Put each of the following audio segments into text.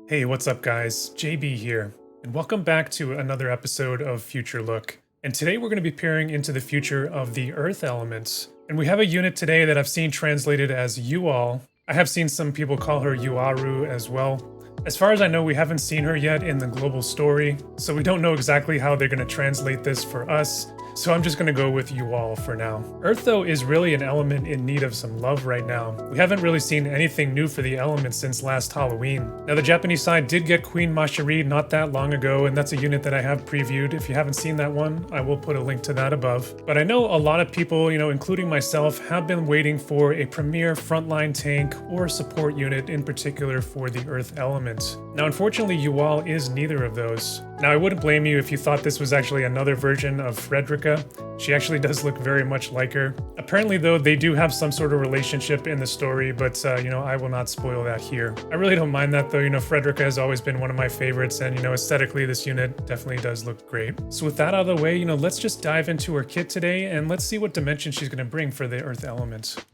Hey, what's up guys? JB here, and welcome back to another episode of Future Look. And today we're going to be peering into the future of the Earth elements. And we have a unit today that I've seen translated as Ual. I have seen some people call her Uaru as well. As far as I know, we haven't seen her yet in the global story, so we don't know exactly how they're going to translate this for us. So I'm just going to go with Ual for now. Earth, though, is really an element in need of some love right now. We haven't really seen anything new for the elements since last Halloween. Now, the Japanese side did get Queen Mashiri not that long ago, and that's a unit that I have previewed. If you haven't seen that one, I will put a link to that above. But I know a lot of people, including myself, have been waiting for a premier frontline tank or support unit in particular for the Earth element. Now, unfortunately, Ual is neither of those. Now, I wouldn't blame you if you thought this was actually another version of Frederica. She actually does look very much like her. Apparently, though, they do have some sort of relationship in the story, but, I will not spoil that here. I really don't mind that, though. Frederica has always been one of my favorites, and, aesthetically, this unit definitely does look great. So with that out of the way, let's just dive into her kit today, and let's see what dimension she's going to bring for the Earth element.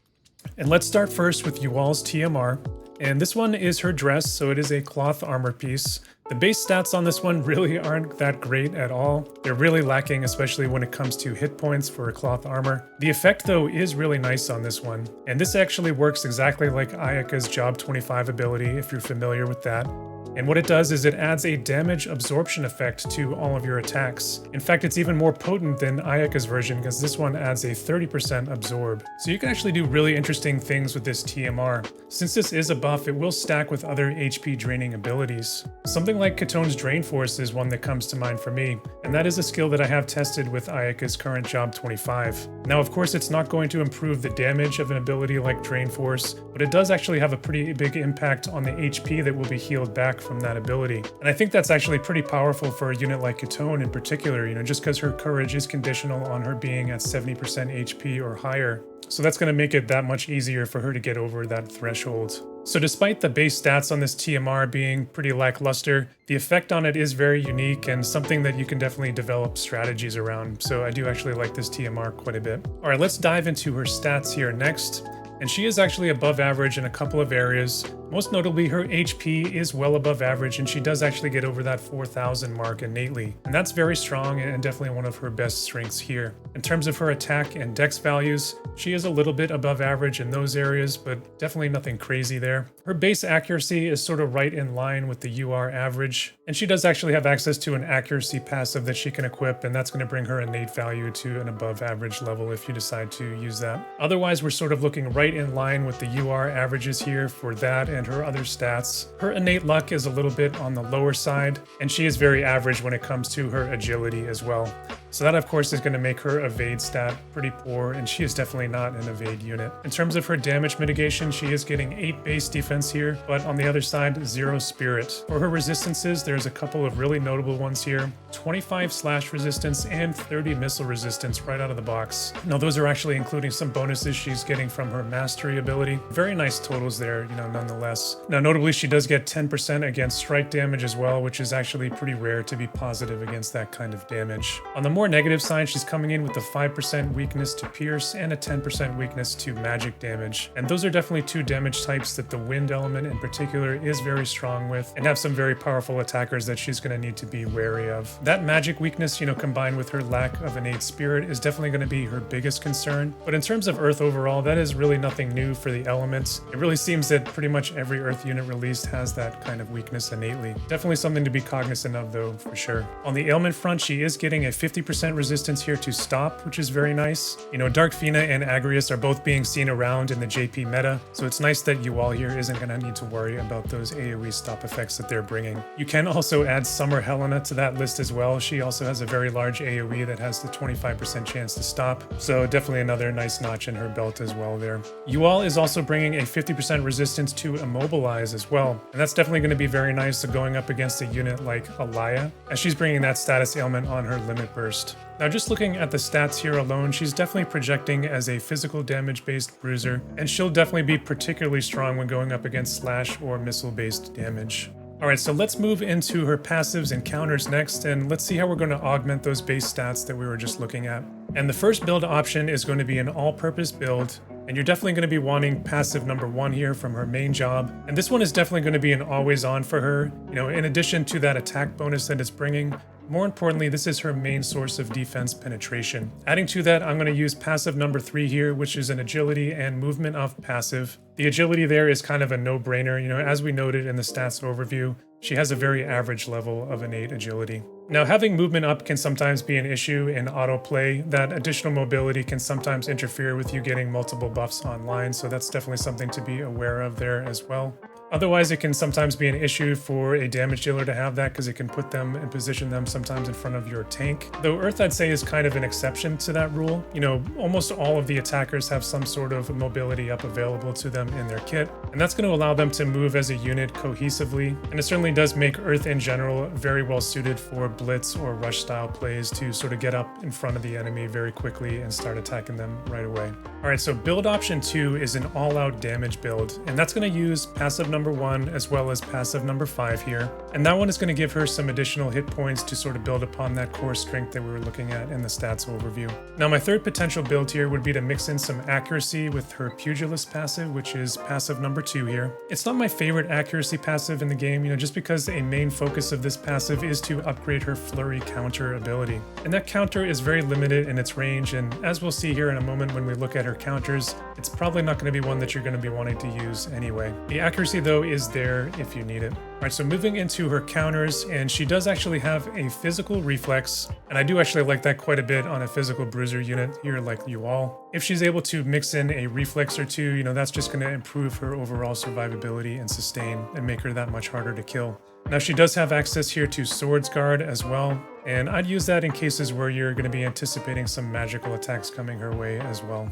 And let's start first with Ual's TMR. And this one is her dress, so it is a cloth armor piece. The base stats on this one really aren't that great at all. They're really lacking, especially when it comes to hit points for a cloth armor. The effect, though, is really nice on this one. And this actually works exactly like Ayaka's Job 25 ability, if you're familiar with that. And what it does is it adds a damage absorption effect to all of your attacks. In fact, it's even more potent than Ayaka's version because this one adds a 30% absorb. So you can actually do really interesting things with this TMR. Since this is a buff, it will stack with other HP draining abilities. Something like Katone's Drain Force is one that comes to mind for me, and that is a skill that I have tested with Ayaka's current Job 25. Now, of course, it's not going to improve the damage of an ability like Drain Force, but it does actually have a pretty big impact on the HP that will be healed back from that ability. And I think that's actually pretty powerful for a unit like Katone in particular, just because her courage is conditional on her being at 70% HP or higher. So that's going to make it that much easier for her to get over that threshold. So despite the base stats on this TMR being pretty lackluster, the effect on it is very unique and something that you can definitely develop strategies around. So I do actually like this TMR quite a bit. All right, let's dive into her stats here next. And she is actually above average in a couple of areas. Most notably, her HP is well above average, and she does actually get over that 4,000 mark innately. And that's very strong and definitely one of her best strengths here. In terms of her attack and dex values, she is a little bit above average in those areas, but definitely nothing crazy there. Her base accuracy is sort of right in line with the UR average, and she does actually have access to an accuracy passive that she can equip, and that's going to bring her innate value to an above average level if you decide to use that. Otherwise, we're sort of looking right in line with the UR averages here for that and her other stats. Her innate luck is a little bit on the lower side, and she is very average when it comes to her agility as well. So that, of course, is going to make her evade stat pretty poor, and she is definitely not an evade unit. In terms of her damage mitigation, she is getting 8 base defense here, but on the other side, 0 spirit. For her resistances, there's a couple of really notable ones here. 25 slash resistance and 30 missile resistance right out of the box. Now, those are actually including some bonuses she's getting from her mastery ability. Very nice totals there, nonetheless. Now, notably, she does get 10% against strike damage as well, which is actually pretty rare to be positive against that kind of damage. On the more negative side, she's coming in with a 5% weakness to pierce and a 10% weakness to magic damage. And those are definitely two damage types that the wind element in particular is very strong with and have some very powerful attackers that she's going to need to be wary of. That magic weakness, combined with her lack of innate spirit is definitely going to be her biggest concern. But in terms of Earth overall, that is really nothing new for the elements. It really seems that pretty much every Earth unit released has that kind of weakness innately. Definitely something to be cognizant of though, for sure. On the ailment front, she is getting a 50% resistance here to stop, which is very nice. Dark Fina and Agrius are both being seen around in the JP meta, so it's nice that Ual here isn't going to need to worry about those AoE stop effects that they're bringing. You can also add Summer Helena to that list as well. She also has a very large AoE that has the 25% chance to stop, so definitely another nice notch in her belt as well there. Ual is also bringing a 50% resistance to Immobilize as well, and that's definitely going to be very nice going up against a unit like Alaya, as she's bringing that status ailment on her limit burst. Now, just looking at the stats here alone, she's definitely projecting as a physical damage-based bruiser, and she'll definitely be particularly strong when going up against slash or missile-based damage. Alright, so let's move into her passives and counters next, and let's see how we're going to augment those base stats that we were just looking at. And the first build option is going to be an all-purpose build And you're definitely going to be wanting passive number 1 here from her main job. And this one is definitely going to be an always on for her. You know, in addition to that attack bonus that it's bringing, more importantly, this is her main source of defense penetration. Adding to that, I'm going to use passive number 3 here, which is an agility and movement up passive. The agility there is kind of a no-brainer. You know, as we noted in the stats overview, she has a very average level of innate agility. Now, having movement up can sometimes be an issue in autoplay. That additional mobility can sometimes interfere with you getting multiple buffs online, so that's definitely something to be aware of there as well. Otherwise, it can sometimes be an issue for a damage dealer to have that because it can put them and position them sometimes in front of your tank. Though Earth, I'd say, is kind of an exception to that rule. You know, almost all of the attackers have some sort of mobility up available to them in their kit, and that's going to allow them to move as a unit cohesively. And it certainly does make Earth in general very well suited for blitz or rush style plays to sort of get up in front of the enemy very quickly and start attacking them right away. All right, so build option 2 is an all-out damage build, and that's going to use passive number 1 as well as passive number 5 here. And that one is going to give her some additional hit points to sort of build upon that core strength that we were looking at in the stats overview. Now, my third potential build here would be to mix in some accuracy with her pugilist passive, which is passive number 2 here. It's not my favorite accuracy passive in the game, you know, just because a main focus of this passive is to upgrade her flurry counter ability. And that counter is very limited in its range, and as we'll see here in a moment when we look at her counters, it's probably not going to be one that you're going to be wanting to use anyway. The accuracy, though, is there if you need it. All right, so moving into her counters, and she does actually have a physical reflex, and I do actually like that quite a bit on a physical bruiser unit here like you all. If she's able to mix in a reflex or two, you know, that's just going to improve her overall survivability and sustain and make her that much harder to kill. Now, she does have access here to Swords Guard as well, and I'd use that in cases where you're going to be anticipating some magical attacks coming her way as well.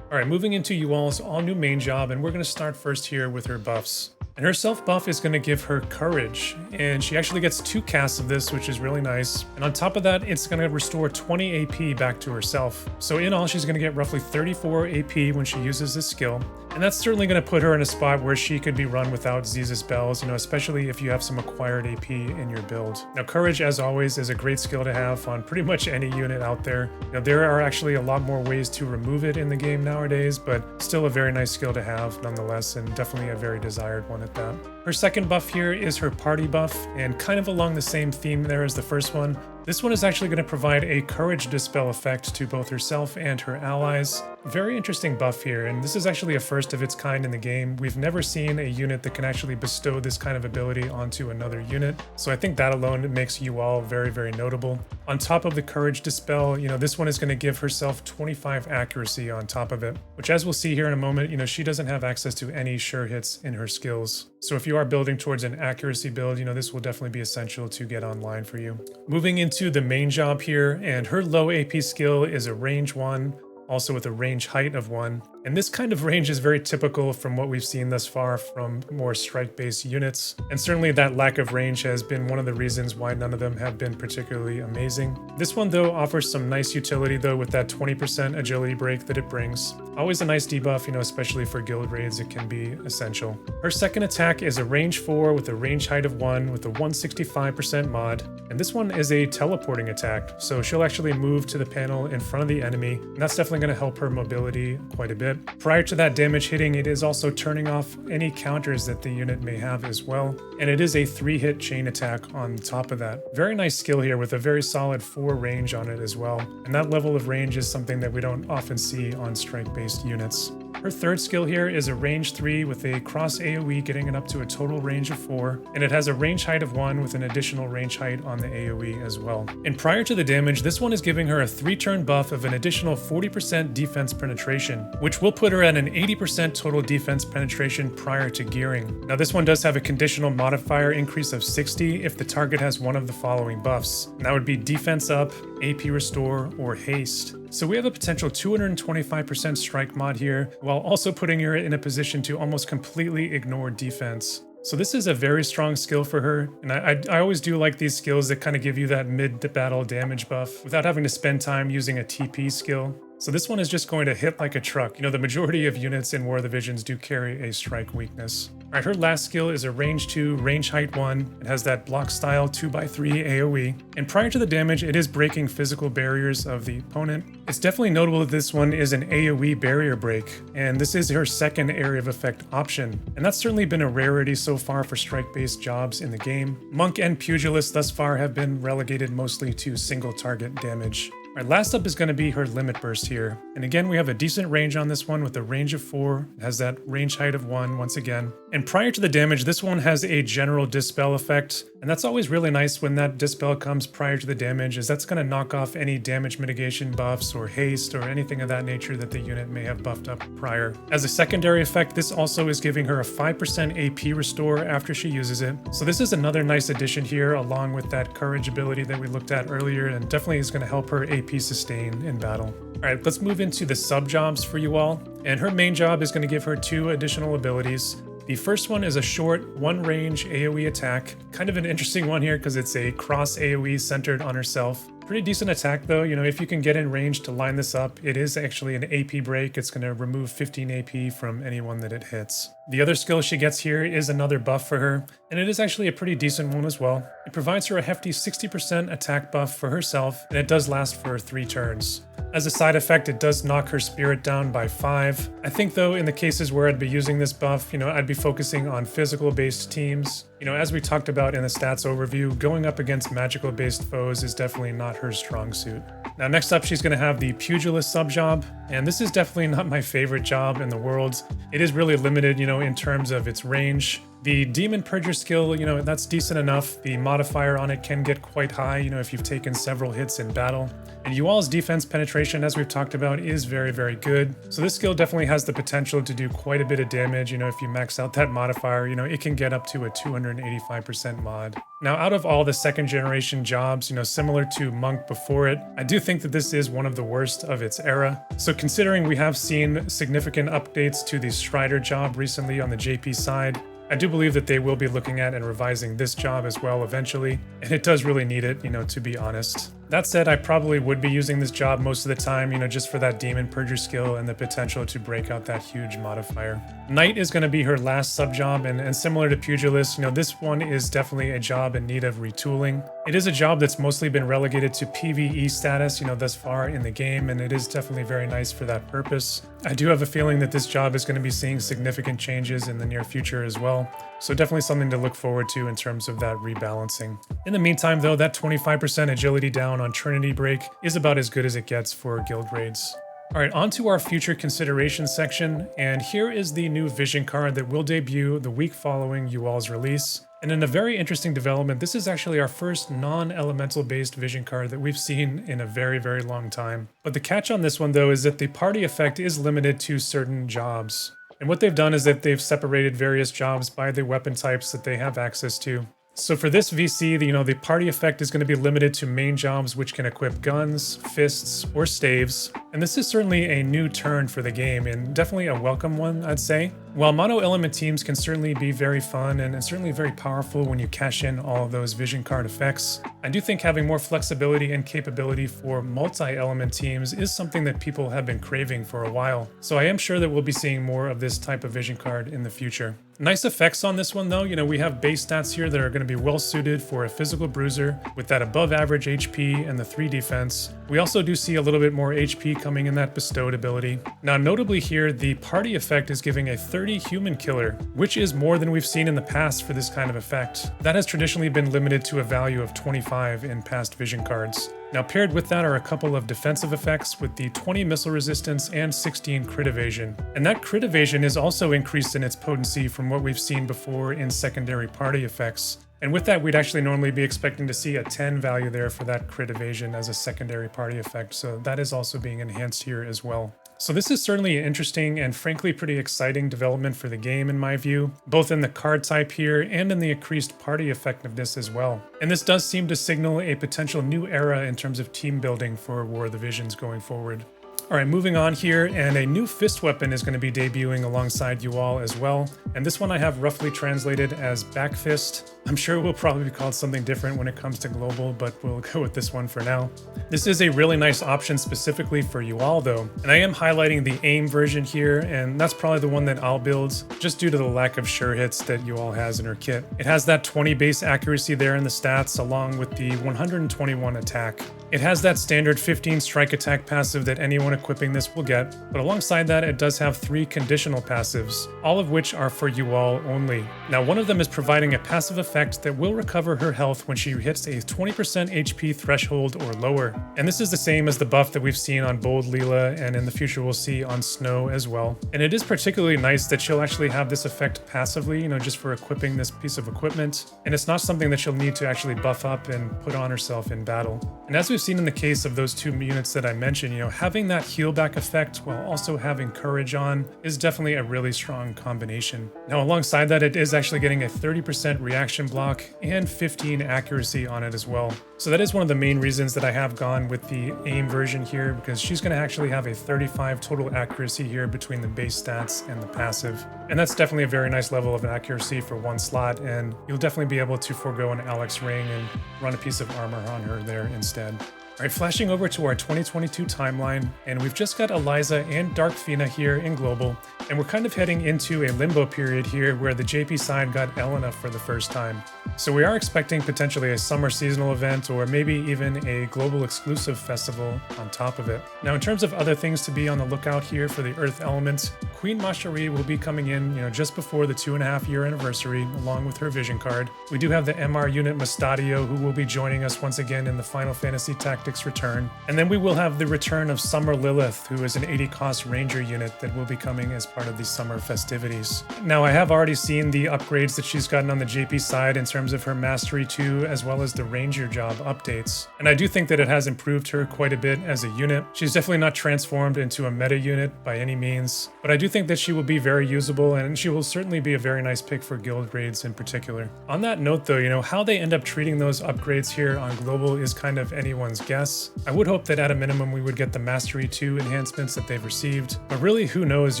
All right, moving into you all's all-new main job, and we're going to start first here with her buffs. And her self buff is going to give her courage, and she actually gets 2 casts of this, which is really nice. And on top of that, it's going to restore 20 AP back to herself. So in all, she's going to get roughly 34 AP when she uses this skill. And that's certainly going to put her in a spot where she could be run without Ziz's bells, you know, especially if you have some acquired AP in your build. Now, courage, as always, is a great skill to have on pretty much any unit out there. You know, there are actually a lot more ways to remove it in the game nowadays, but still a very nice skill to have nonetheless, and definitely a very desired one at that. Her second buff here is her party buff, and kind of along the same theme there as the first one. This one is actually going to provide a courage dispel effect to both herself and her allies. Very interesting buff here, and this is actually a first of its kind in the game. We've never seen a unit that can actually bestow this kind of ability onto another unit, so I think that alone makes you all very, very notable. On top of the courage dispel, you know, this one is going to give herself 25 accuracy on top of it, which, as we'll see here in a moment, you know, she doesn't have access to any sure hits in her skills. So if you are building towards an accuracy build, you know, this will definitely be essential to get online for you. Moving into the main job here, and her low AP skill is a range 1, also with a range height of 1. And this kind of range is very typical from what we've seen thus far from more strike-based units. And certainly that lack of range has been one of the reasons why none of them have been particularly amazing. This one, though, offers some nice utility, though, with that 20% agility break that it brings. Always a nice debuff, you know, especially for guild raids, it can be essential. Her second attack is a range 4 with a range height of 1 with a 165% mod. And this one is a teleporting attack, so she'll actually move to the panel in front of the enemy, and that's definitely going to help her mobility quite a bit. Prior to that damage hitting, it is also turning off any counters that the unit may have as well, and it is a 3-hit chain attack on top of that. Very nice skill here with a very solid 4 range on it as well, and that level of range is something that we don't often see on strike-based units. Her third skill here is a range 3 with a cross AoE getting it up to a total range of 4, and it has a range height of 1 with an additional range height on the AoE as well. And prior to the damage, this one is giving her a 3-turn buff of an additional 40% defense penetration, which will put her at an 80% total defense penetration prior to gearing. Now, this one does have a conditional modifier increase of 60 if the target has one of the following buffs, and that would be defense up, AP restore, or haste. So we have a potential 225% strike mod here, while also putting her in a position to almost completely ignore defense. So this is a very strong skill for her, and I always do like these skills that kind of give you that mid-battle damage buff without having to spend time using a TP skill. So this one is just going to hit like a truck. You know, the majority of units in War of the Visions do carry a strike weakness. Alright, her last skill is a range 2, range height 1. It has that block style 2x3 AoE. And prior to the damage, it is breaking physical barriers of the opponent. It's definitely notable that this one is an AoE barrier break, and this is her second area of effect option. And that's certainly been a rarity so far for strike-based jobs in the game. Monk and Pugilist thus far have been relegated mostly to single target damage. Alright, last up is going to be her Limit Burst here. And again, we have a decent range on this one with a range of 4. It has that range height of 1 once again. And prior to the damage, this one has a general Dispel effect. And that's always really nice when that Dispel comes prior to the damage, as that's going to knock off any damage mitigation buffs or haste or anything of that nature that the unit may have buffed up prior. As a secondary effect, this also is giving her a 5% AP restore after she uses it. So this is another nice addition here, along with that Courage ability that we looked at earlier, and definitely is going to help her AP sustain in battle. Alright, let's move into the sub-jobs for you all. And her main job is going to give her 2 additional abilities. The first one is a short, 1-range AoE attack. Kind of an interesting one here because it's a cross AoE centered on herself. Pretty decent attack though, you know, if you can get in range to line this up, it is actually an AP break. It's going to remove 15 AP from anyone that it hits. The other skill she gets here is another buff for her, and it is actually a pretty decent one as well. It provides her a hefty 60% attack buff for herself, and it does last for 3 turns. As a side effect, it does knock her spirit down by 5. I think though, in the cases where I'd be using this buff, you know, I'd be focusing on physical-based teams. You know, as we talked about in the stats overview, going up against magical-based foes is definitely not her strong suit. Now, next up, she's going to have the Pugilist sub-job, and this is definitely not my favorite job in the world. It is really limited, you know, in terms of its range. The Demon Purger skill, you know, that's decent enough. The modifier on it can get quite high, you know, if you've taken several hits in battle. And Yual's defense penetration, as we've talked about, is very, very good. So this skill definitely has the potential to do quite a bit of damage. You know, if you max out that modifier, you know, it can get up to a 285% mod. Now, out of all the second generation jobs, you know, similar to Monk before it, I do think that this is one of the worst of its era. So considering we have seen significant updates to the Strider job recently on the JP side, I do believe that they will be looking at and revising this job as well eventually, and it does really need it, you know, to be honest. That said, I probably would be using this job most of the time, you know, just for that Demon Purger skill and the potential to break out that huge modifier. Knight is going to be her last sub-job, and similar to Pugilist, you know, this one is definitely a job in need of retooling. It is a job that's mostly been relegated to PvE status, you know, thus far in the game, and it is definitely very nice for that purpose. I do have a feeling that this job is going to be seeing significant changes in the near future as well. So definitely something to look forward to in terms of that rebalancing. In the meantime though, that 25% agility down on Trinity Break is about as good as it gets for guild raids. Alright, on to our future considerations section, and here is the new vision card that will debut the week following Yual's release. And in a very interesting development, this is actually our first non-elemental based vision card that we've seen in a very, very long time. But the catch on this one though is that the party effect is limited to certain jobs. And what they've done is that they've separated various jobs by the weapon types that they have access to. So for this VC, the party effect is going to be limited to main jobs which can equip guns, fists, or staves. And this is certainly a new turn for the game, and definitely a welcome one, I'd say. While mono-element teams can certainly be very fun and certainly very powerful when you cash in all of those vision card effects, I do think having more flexibility and capability for multi-element teams is something that people have been craving for a while. So I am sure that we'll be seeing more of this type of vision card in the future. Nice effects on this one though, we have base stats here that are going to be well suited for a physical bruiser with that above average HP and the 3 defense. We also do see a little bit more HP coming in that bestowed ability. Now notably here, the party effect is giving a 30 human killer, which is more than we've seen in the past for this kind of effect. That has traditionally been limited to a value of 25 in past vision cards. Now paired with that are a couple of defensive effects with the 20 missile resistance and 16 crit evasion. And that crit evasion is also increased in its potency from what we've seen before in secondary party effects. And with that, we'd actually normally be expecting to see a 10 value there for that crit evasion as a secondary party effect. So that is also being enhanced here as well. So this is certainly an interesting and frankly pretty exciting development for the game in my view, both in the card type here and in the increased party effectiveness as well. And this does seem to signal a potential new era in terms of team building for War of the Visions going forward. All right, moving on here, and a new fist weapon is going to be debuting alongside you all as well. And this one I have roughly translated as back fist. I'm sure it will probably be called something different when it comes to global, but we'll go with this one for now. This is a really nice option specifically for you all though. And I am highlighting the aim version here, and that's probably the one that I'll build just due to the lack of sure hits that you all has in her kit. It has that 20 base accuracy there in the stats along with the 121 attack. It has that standard 15 strike attack passive that anyone equipping this will get, but alongside that it does have 3 conditional passives, all of which are for you all only. Now one of them is providing a passive effect that will recover her health when she hits a 20% HP threshold or lower. And this is the same as the buff that we've seen on Bold Leela, and in the future we'll see on Snow as well. And it is particularly nice that she'll actually have this effect passively, just for equipping this piece of equipment. And it's not something that she'll need to actually buff up and put on herself in battle. And as we've seen in the case of those 2 units that I mentioned, having that heal back effect while also having courage on is definitely a really strong combination. Now alongside that, it is actually getting a 30% reaction block and 15 accuracy on it as well. So that is one of the main reasons that I have gone with the aim version here, because she's going to actually have a 35 total accuracy here between the base stats and the passive. And that's definitely a very nice level of accuracy for one slot, and you'll definitely be able to forego an Alex ring and run a piece of armor on her there instead. All right, flashing over to our 2022 timeline, and we've just got Eliza and Dark Fina here in Global, and we're kind of heading into a limbo period here where the JP side got Elena for the first time. So we are expecting potentially a summer seasonal event or maybe even a global exclusive festival on top of it. Now in terms of other things to be on the lookout here for the Earth elements, Queen Macherie will be coming in, just before the 2.5-year anniversary along with her vision card. We do have the MR unit Mustadio who will be joining us once again in the Final Fantasy Tactics return. And then we will have the return of Summer Lilith, who is an 80 cost ranger unit that will be coming as part of the summer festivities. Now I have already seen the upgrades that she's gotten on the JP side in terms of her Mastery 2 as well as the Ranger job updates. And I do think that it has improved her quite a bit as a unit. She's definitely not transformed into a meta unit by any means, but I do think that she will be very usable and she will certainly be a very nice pick for guild raids in particular. On that note though, how they end up treating those upgrades here on Global is kind of anyone's guess. I would hope that at a minimum we would get the Mastery 2 enhancements that they've received, but really who knows,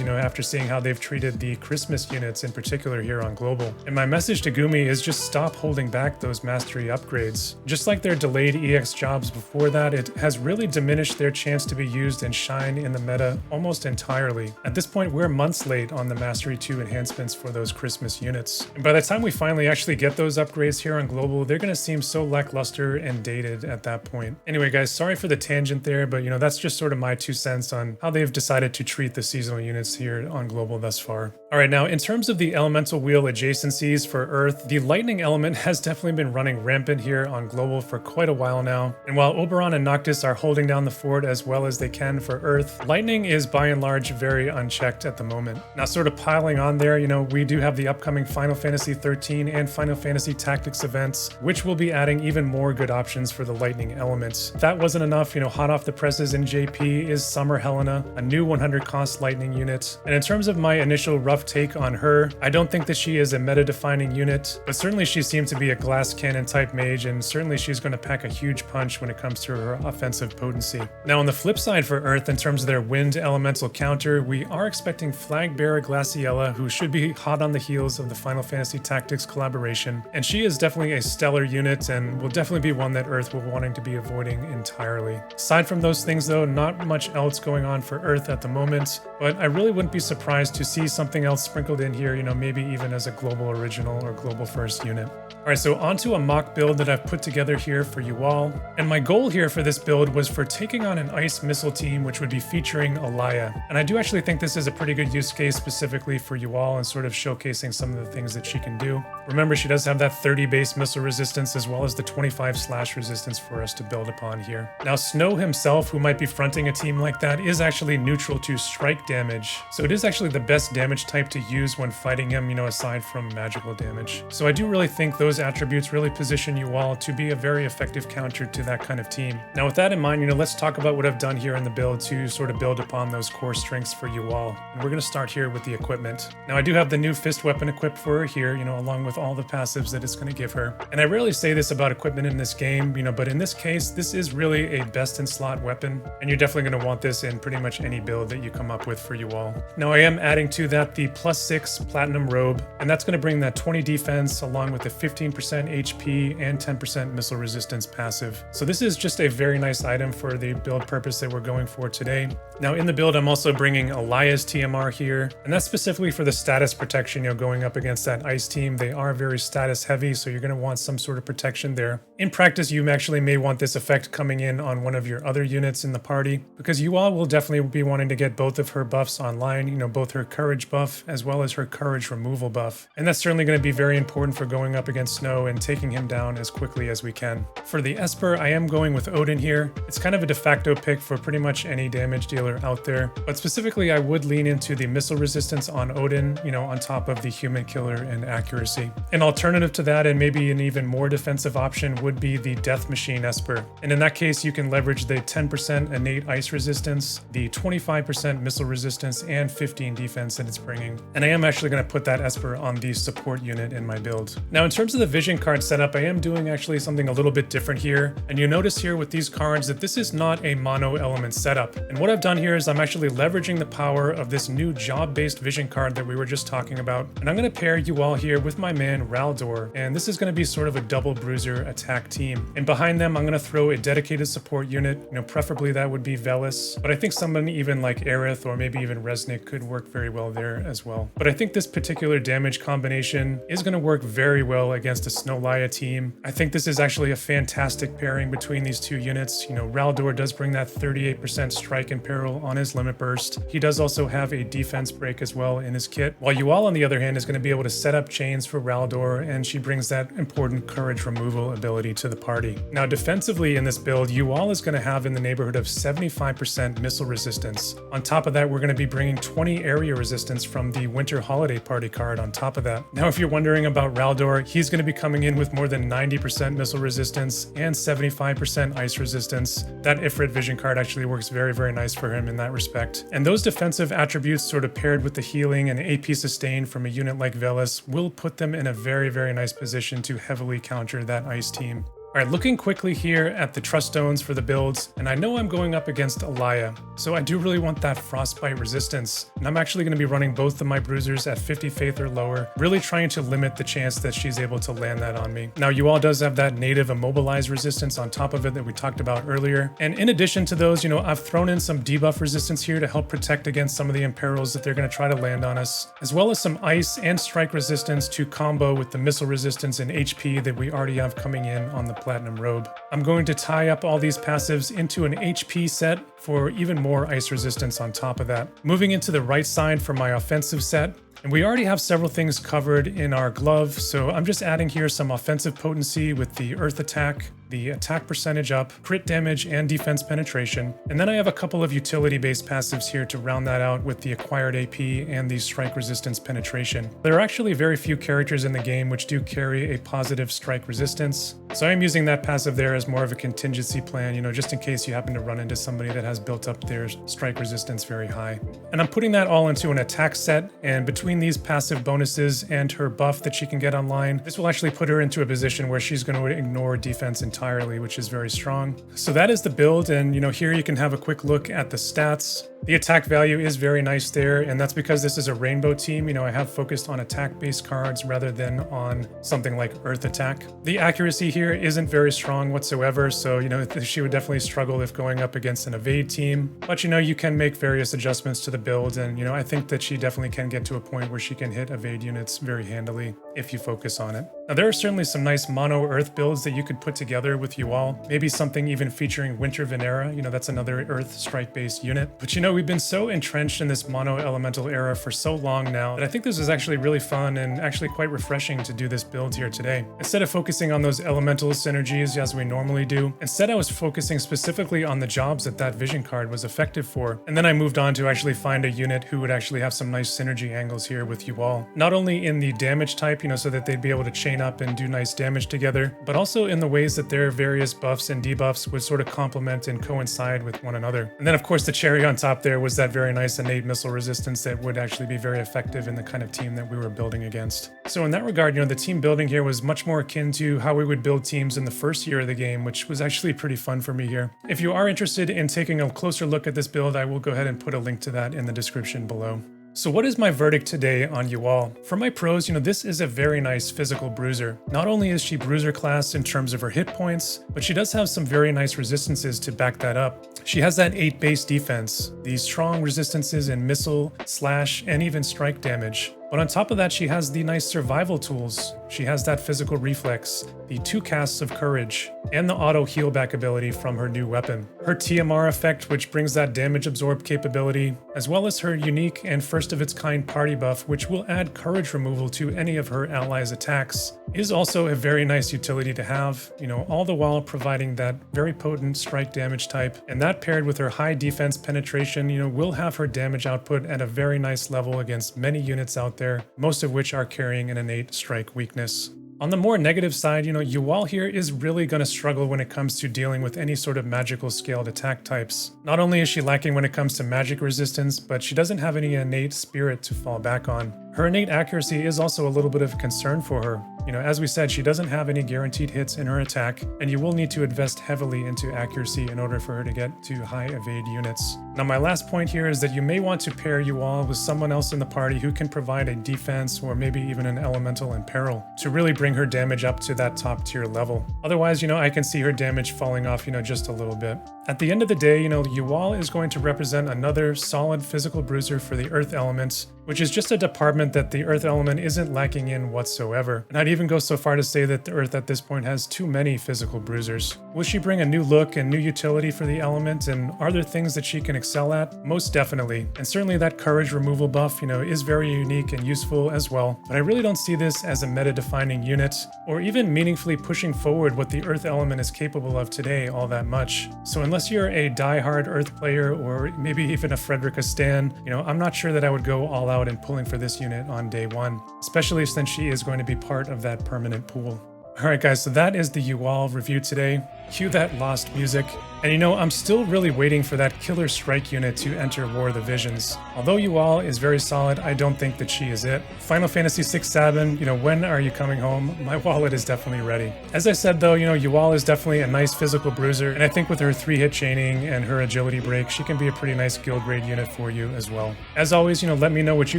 after seeing how they've treated the Christmas units in particular here on Global. And my message to Gumi is just stop holding back those Mastery upgrades. Just like their delayed EX jobs before that, it has really diminished their chance to be used and shine in the meta almost entirely. At this point, we're months late on the Mastery 2 enhancements for those Christmas units. And by the time we finally actually get those upgrades here on Global, they're going to seem so lackluster and dated at that point. Anyway guys, sorry for the tangent there, but that's just sort of my 2 cents on how they've decided to treat the seasonal units here on Global thus far. Alright, now in terms of the elemental wheel adjacencies for Earth, the lightning element has definitely been running rampant here on Global for quite a while now. And while Oberon and Noctis are holding down the fort as well as they can for Earth, lightning is by and large very unchecked at the moment. Now sort of piling on there, we do have the upcoming Final Fantasy 13 and Final Fantasy Tactics events, which will be adding even more good options for the lightning elements. If that wasn't enough, hot off the presses in JP is Summer Helena, a new 100 cost lightning unit. And in terms of my initial rough take on her, I don't think that she is a meta-defining unit, but certainly she seems to be a glass cannon type mage, and certainly she's going to pack a huge punch when it comes to her offensive potency. Now on the flip side for Earth, in terms of their wind elemental counter, we are expecting Flag Bearer Glaciella, who should be hot on the heels of the Final Fantasy Tactics collaboration, and she is definitely a stellar unit and will definitely be one that Earth will wanting to be avoiding entirely. Aside from those things though, not much else going on for Earth at the moment, but I really wouldn't be surprised to see something else sprinkled in here, maybe even as a global original or global first unit. Alright, so onto a mock build that I've put together here for you all. And my goal here for this build was for taking on an ice missile team, which would be featuring Alaya. And I do actually think this is a pretty good use case specifically for you all and sort of showcasing some of the things that she can do. Remember, she does have that 30 base missile resistance as well as the 25 slash resistance for us to build upon here. Now, Snow himself, who might be fronting a team like that, is actually neutral to strike damage. So it is actually the best damage type to use when fighting him, aside from magical damage. So I do really think those attributes really position you all to be a very effective counter to that kind of team. Now with that in mind, let's talk about what I've done here in the build to sort of build upon those core strengths for you all. And we're going to start here with the equipment. Now I do have the new fist weapon equipped for her here, along with all the passives that it's going to give her. And I rarely say this about equipment in this game, but in this case, this is really a best in slot weapon. And you're definitely going to want this in pretty much any build that you come up with for you all. Now I am adding to that the +6 platinum robe, and that's going to bring that 20 defense along with the 15% HP and 10% missile resistance passive. So this is just a very nice item for the build purpose that we're going for today. Now in the build, I'm also bringing Alaya's TMR here, and that's specifically for the status protection, going up against that ice team. They are very status heavy, so you're going to want some sort of protection there. In practice, you actually may want this effect coming in on one of your other units in the party, because you all will definitely be wanting to get both of her buffs online, both her courage buff as well as her courage removal buff. And that's certainly going to be very important for going up against Snow and taking him down as quickly as we can. For the Esper, I am going with Odin here. It's kind of a de facto pick for pretty much any damage dealer out there, but specifically I would lean into the missile resistance on Odin, on top of the human killer and accuracy. An alternative to that, and maybe an even more defensive option, would be the Death Machine Esper. And in that case, you can leverage the 10% innate ice resistance, the 25% missile resistance, and 15 defense that it's bringing. And I am actually going to put that Esper on the support unit in my build. Now in terms of the vision card setup, I am doing actually something a little bit different here. And you notice here with these cards that this is not a mono element setup. And what I've done here is I'm actually leveraging the power of this new job-based vision card that we were just talking about. And I'm going to pair you all here with my man Raldor. And this is going to be sort of a double bruiser attack team. And behind them, I'm going to throw a dedicated support unit. Preferably that would be Velis. But I think someone even like Aerith or maybe even Resnick could work very well there as well. But I think this particular damage combination is going to work very well against a Snowlaya team. I think this is actually a fantastic pairing between these two units. Raldor does bring that 38% strike and peril on his limit burst. He does also have a defense break as well in his kit, while Yual on the other hand is going to be able to set up chains for Raldor, and she brings that important courage removal ability to the party. Now defensively in this build, Yual is going to have in the neighborhood of 75% missile resistance. On top of that, we're going to be bringing 20 area resistance from the Winter Holiday Party card on top of that. Now if you're wondering about Raldor, he's going to be coming in with more than 90% missile resistance and 75% ice resistance. That Ifrit vision card actually works very, very nice for him in that respect. And those defensive attributes sort of paired with the healing and AP sustain from a unit like Velis will put them in a very, very nice position to heavily counter that ice team. All right, looking quickly here at the trust stones for the builds, and I know I'm going up against Alaya, so I do really want that frostbite resistance. And I'm actually going to be running both of my bruisers at 50 faith or lower, really trying to limit the chance that she's able to land that on me. Now, Yual does have that native immobilized resistance on top of it that we talked about earlier. And in addition to those, I've thrown in some debuff resistance here to help protect against some of the imperils that they're going to try to land on us, as well as some ice and strike resistance to combo with the missile resistance and HP that we already have coming in on the platinum robe. I'm going to tie up all these passives into an HP set for even more ice resistance on top of that. Moving into the right side for my offensive set, and we already have several things covered in our glove, so I'm just adding here some offensive potency with the earth attack, the attack percentage up, crit damage, and defense penetration. And then I have a couple of utility-based passives here to round that out with the acquired AP and the strike resistance penetration. There are actually very few characters in the game which do carry a positive strike resistance, so I'm using that passive there as more of a contingency plan, just in case you happen to run into somebody that has built up their strike resistance very high. And I'm putting that all into an attack set, and between these passive bonuses and her buff that she can get online, this will actually put her into a position where she's going to ignore defense entirely, which is very strong. So that is the build, and here you can have a quick look at the stats. The attack value is very nice there, and that's because this is a rainbow team. I have focused on attack-based cards rather than on something like Earth Attack. The accuracy here isn't very strong whatsoever, so she would definitely struggle if going up against an evade team. But you can make various adjustments to the build, and I think that she definitely can get to a point where she can hit evade units very handily if you focus on it. Now there are certainly some nice mono Earth builds that you could put together with you all. Maybe something even featuring Winter Venera, that's another Earth strike-based unit. But we've been so entrenched in this mono elemental era for so long now that I think this is actually really fun and actually quite refreshing to do this build here today. Instead of focusing on those elemental synergies as we normally do, instead I was focusing specifically on the jobs that vision card was effective for. And then I moved on to actually find a unit who would actually have some nice synergy angles here with you all. Not only in the damage type, so that they'd be able to chain up and do nice damage together, but also in the ways that their various buffs and debuffs would sort of complement and coincide with one another. And then of course the cherry on top there was that very nice innate missile resistance that would actually be very effective in the kind of team that we were building against. So in that regard, the team building here was much more akin to how we would build teams in the first year of the game, which was actually pretty fun for me here. If you are interested in taking a closer look at this build, I will go ahead and put a link to that in the description below. So what is my verdict today on you all? For my pros, this is a very nice physical bruiser. Not only is she bruiser class in terms of her hit points, but she does have some very nice resistances to back that up. She has that 8 base defense, these strong resistances in missile, slash, and even strike damage. But on top of that, she has the nice survival tools. She has that physical reflex, the 2 casts of courage, and the auto heal back ability from her new weapon. Her TMR effect, which brings that damage absorb capability, as well as her unique and first of its kind party buff, which will add courage removal to any of her allies' attacks, is also a very nice utility to have, all the while providing that very potent strike damage type. And that paired with her high defense penetration, will have her damage output at a very nice level against many units out there, most of which are carrying an innate strike weakness. On the more negative side, Yuval here is really going to struggle when it comes to dealing with any sort of magical scaled attack types. Not only is she lacking when it comes to magic resistance, but she doesn't have any innate spirit to fall back on. Her innate accuracy is also a little bit of a concern for her. As we said, she doesn't have any guaranteed hits in her attack, and you will need to invest heavily into accuracy in order for her to get to high evade units. Now my last point here is that you may want to pair you all with someone else in the party who can provide a defense or maybe even an elemental in peril to really bring her damage up to that top tier level. Otherwise, I can see her damage falling off, just a little bit. At the end of the day, Yuval is going to represent another solid physical bruiser for the Earth Elements, which is just a department that the Earth element isn't lacking in whatsoever. And I'd even go so far to say that the Earth at this point has too many physical bruisers. Will she bring a new look and new utility for the element, and are there things that she can excel at? Most definitely. And certainly that courage removal buff, is very unique and useful as well. But I really don't see this as a meta-defining unit, or even meaningfully pushing forward what the Earth element is capable of today all that much. So unless you're a die-hard Earth player, or maybe even a Frederica stan, I'm not sure that I would go all out and pulling for this unit on day one, especially since she is going to be part of that permanent pool. Alright guys, so that is the Yuval review today. Cue that lost music. And I'm still really waiting for that killer strike unit to enter War of the Visions. Although Yuval is very solid, I don't think that she is it. Final Fantasy VI Sabin, when are you coming home? My wallet is definitely ready. As I said though, Yuval is definitely a nice physical bruiser, and I think with her 3-hit chaining and her agility break, she can be a pretty nice guild grade unit for you as well. As always, let me know what you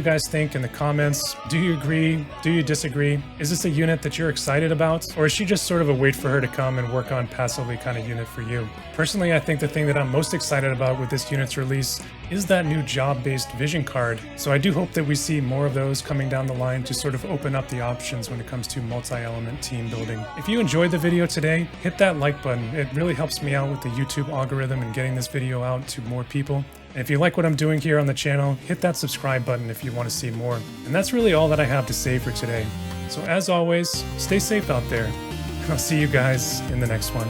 guys think in the comments. Do you agree? Do you disagree? Is this a unit that you're excited about? Or is she just sort of a wait for her to come and work on passively kind of unit for you? Personally, I think the thing that I'm most excited about with this unit's release is that new job-based vision card. So I do hope that we see more of those coming down the line to sort of open up the options when it comes to multi-element team building. If you enjoyed the video today, hit that like button. It really helps me out with the YouTube algorithm and getting this video out to more people. And if you like what I'm doing here on the channel, hit that subscribe button if you want to see more. And that's really all that I have to say for today. So as always, stay safe out there, and I'll see you guys in the next one.